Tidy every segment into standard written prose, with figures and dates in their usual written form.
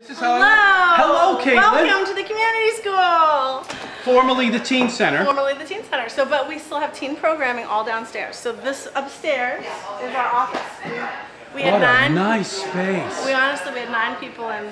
This is Hello, Caitlin. Welcome to the community school. Formerly the Teen Center. Formerly the Teen Center. So, but we still have teen programming all downstairs. So this upstairs is our office. We had what nine. A nice space. We honestly, we had 9 people in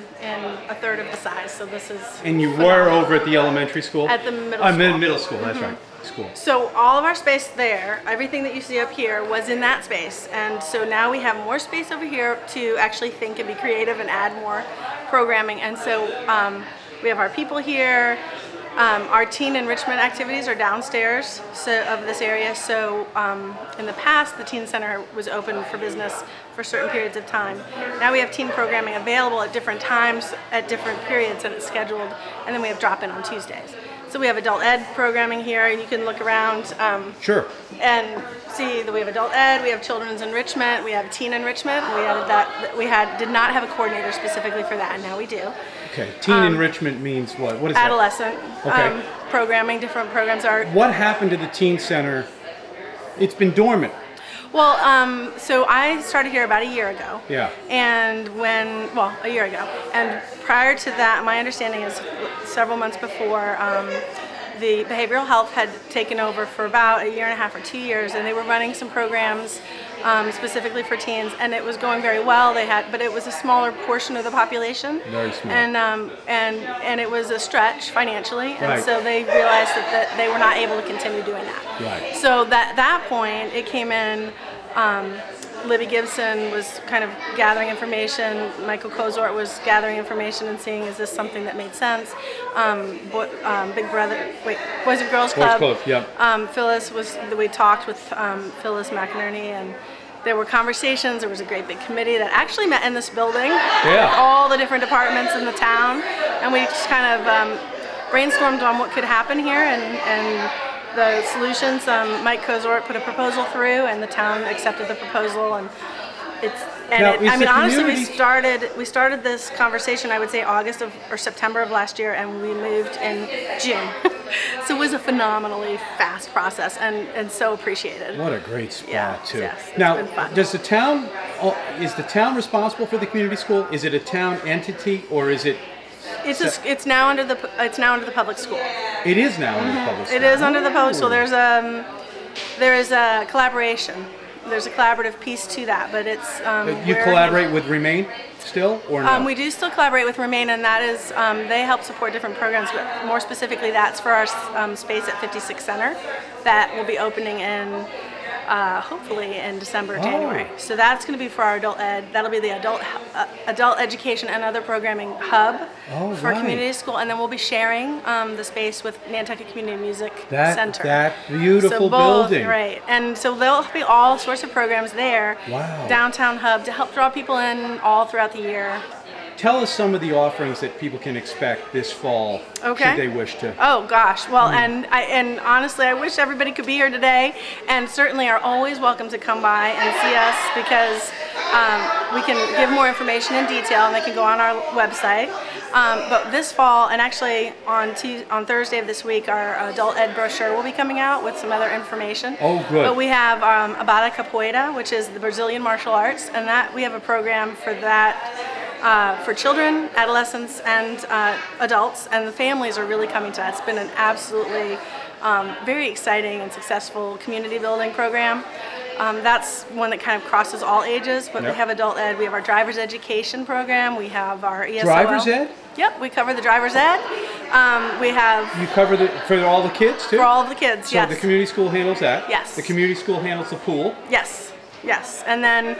a third of the size. So this is. And you phenomenal. were over at the elementary school? At the middle school. Middle school, that's right. School. So all of our space there, everything that you see up here was in that space. And so now we have more space over here to actually think and be creative and add more programming. And so we have our people here. Our teen enrichment activities are downstairs of this area. So in the past, the Teen Center was open for business for certain periods of time. Now we have teen programming available at different times, at different periods, and it's scheduled. And then we have drop-in on Tuesdays. So we have adult ed programming here, and you can look around Sure. and see that we have adult ed, we have children's enrichment, we have teen enrichment. We added that. We did not have a coordinator specifically for that, and now we do. Okay. Teen enrichment means what? What is adolescent that? Okay. Programming. Different programs are. What happened to the Teen Center? It's been dormant. Well, so I started here about a year ago. Yeah. And a year ago. And prior to that, my understanding is several months before, the behavioral health had taken over for about a year and a half or 2 years, and they were running some programs specifically for teens, and it was going very well. But it was a smaller portion of the population. Very small. And it was a stretch financially, and Right. so they realized that they were not able to continue doing that. Right. So that point, it came in. Libby Gibson was kind of gathering information. Michael Kozort was gathering information and seeing, is this something that made sense? Big Brother, Boys and Girls Club. Boys Club, yep. Phyllis we talked with Phyllis McInerney, and there were conversations. There was a great big committee that actually met in this building. Yeah. With all the different departments in the town, and we just kind of brainstormed on what could happen here, and the solutions. Mike Kozort put a proposal through, and the town accepted the proposal, and honestly, we started this conversation, I would say August or September of last year, and we moved in June. So it was a phenomenally fast process, and so appreciated. What a great spot, too. Yes, it's now, been fun. is the town responsible for the community school? Is it a town entity, or is it? It's now under the public school. It is now under the public school. It is under the public school. There is a collaboration. There's a collaborative piece to that, but it's. You collaborate with Remain still, or no? We do still collaborate with Remain, and that is they help support different programs, but more specifically, that's for our space at 56 Center that will be opening in. Hopefully in December or January. So that's going to be for our adult ed. That'll be the adult education and other programming hub for community school, and then we'll be sharing the space with Nantucket Community Music Center. That beautiful so both, building. Right, and so there'll be all sorts of programs there. Wow. Downtown hub to help draw people in all throughout the year. Tell us some of the offerings that people can expect this fall, should they wish to. Oh gosh, well, and honestly, I wish everybody could be here today, and certainly are always welcome to come by and see us, because we can give more information in detail, and they can go on our website. But this fall, and actually on Thursday of this week, our adult ed brochure will be coming out with some other information. Oh, good. But we have Abada Capoeira, which is the Brazilian martial arts, and that we have a program for that. For children, adolescents, and adults, and the families are really coming to that. It's been an absolutely very exciting and successful community building program. That's one that kind of crosses all ages, but we have adult ed, we have our driver's education program, we have our ESOL. Driver's ed? Yep, we cover the driver's ed. We have... You cover for all the kids, too? For all of the kids, yes. So the community school handles that? Yes. The community school handles the pool? Yes. Yes, and then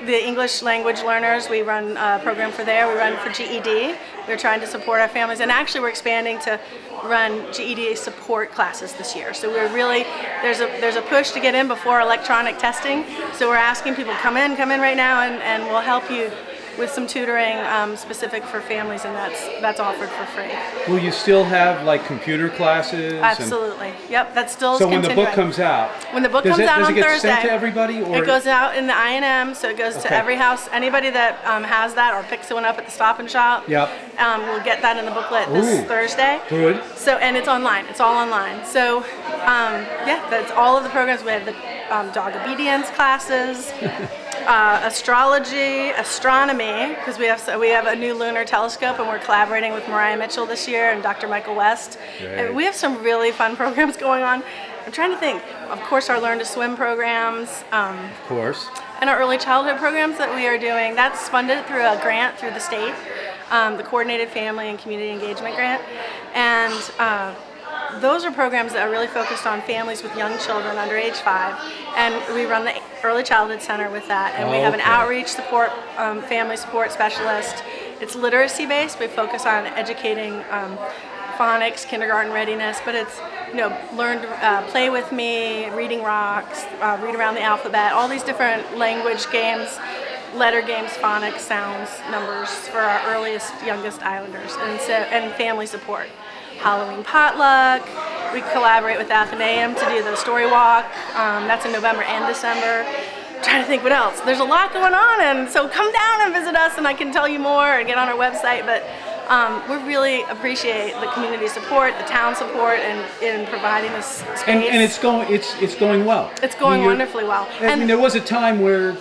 the English language learners, we run a program for there. We run for GED. We're trying to support our families, and actually we're expanding to run GED support classes this year. So we're really, there's a push to get in before electronic testing. So we're asking people, come in right now, and we'll help you with some tutoring specific for families, and that's offered for free. Will you still have like computer classes? Absolutely. Yep, that's still So continuing. when the book comes out, when the book comes out on Thursday, does it get sent to everybody? Or? It goes out in the INM, so it goes to every house. Anybody that has that or picks one up at the Stop and Shop, will get that in the booklet this Thursday. Good. So, and it's online. It's all online. So, that's all of the programs. We have the dog obedience classes. astrology, astronomy, because we have a new lunar telescope, and we're collaborating with Mariah Mitchell this year and Dr. Michael West. And we have some really fun programs going on. I'm trying to think. Of course, our Learn to Swim programs. Of course. And our early childhood programs that we are doing. That's funded through a grant through the state, the Coordinated Family and Community Engagement Grant. And those are programs that are really focused on families with young children under age 5, and we run the Early Childhood Center with that, and we have an outreach support, family support specialist. It's literacy based. We focus on educating phonics, kindergarten readiness, but it's, learn to play with me, reading rocks, read around the alphabet, all these different language games, letter games, phonics, sounds, numbers for our earliest, youngest Islanders, and family support. Halloween potluck. We collaborate with Athenaeum to do the story walk. That's in November and December. I'm trying to think what else. There's a lot going on, and so come down and visit us, and I can tell you more and get on our website. But we really appreciate the community support, the town support, and in providing this space. And it's going well. It's going wonderfully well. And there was a time where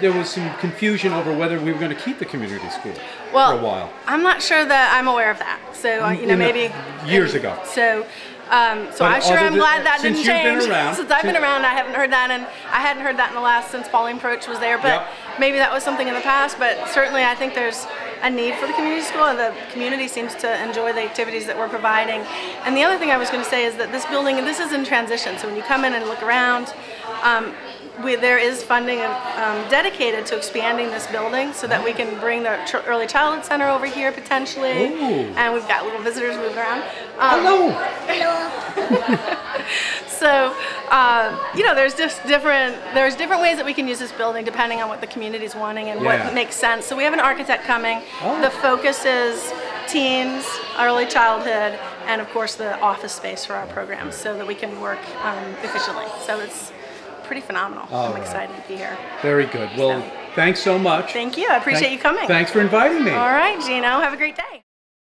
there was some confusion over whether we were going to keep the community school for a while. I'm not sure that I'm aware of that. So maybe years ago. So I'm glad that didn't change. Since I've been around, I haven't heard that, and I hadn't heard that in the last since Pauline Proch was there. But maybe that was something in the past. But certainly, I think there's a need for the community school, and the community seems to enjoy the activities that we're providing. And the other thing I was going to say is that this building, and this is in transition. So when you come in and look around, there is funding dedicated to expanding this building so that we can bring the Early Childhood Center over here potentially. Ooh. And we've got little visitors moving around. Hello. So, there's different ways that we can use this building depending on what the community's wanting and what makes sense. So we have an architect coming. The focus is teens, early childhood, and of course the office space for our programs so that we can work efficiently. So it's pretty phenomenal. I'm excited to be here. Very good. Well, thanks so much. Thank you. I appreciate you coming. Thanks for inviting me. All right, Gino. Have a great day.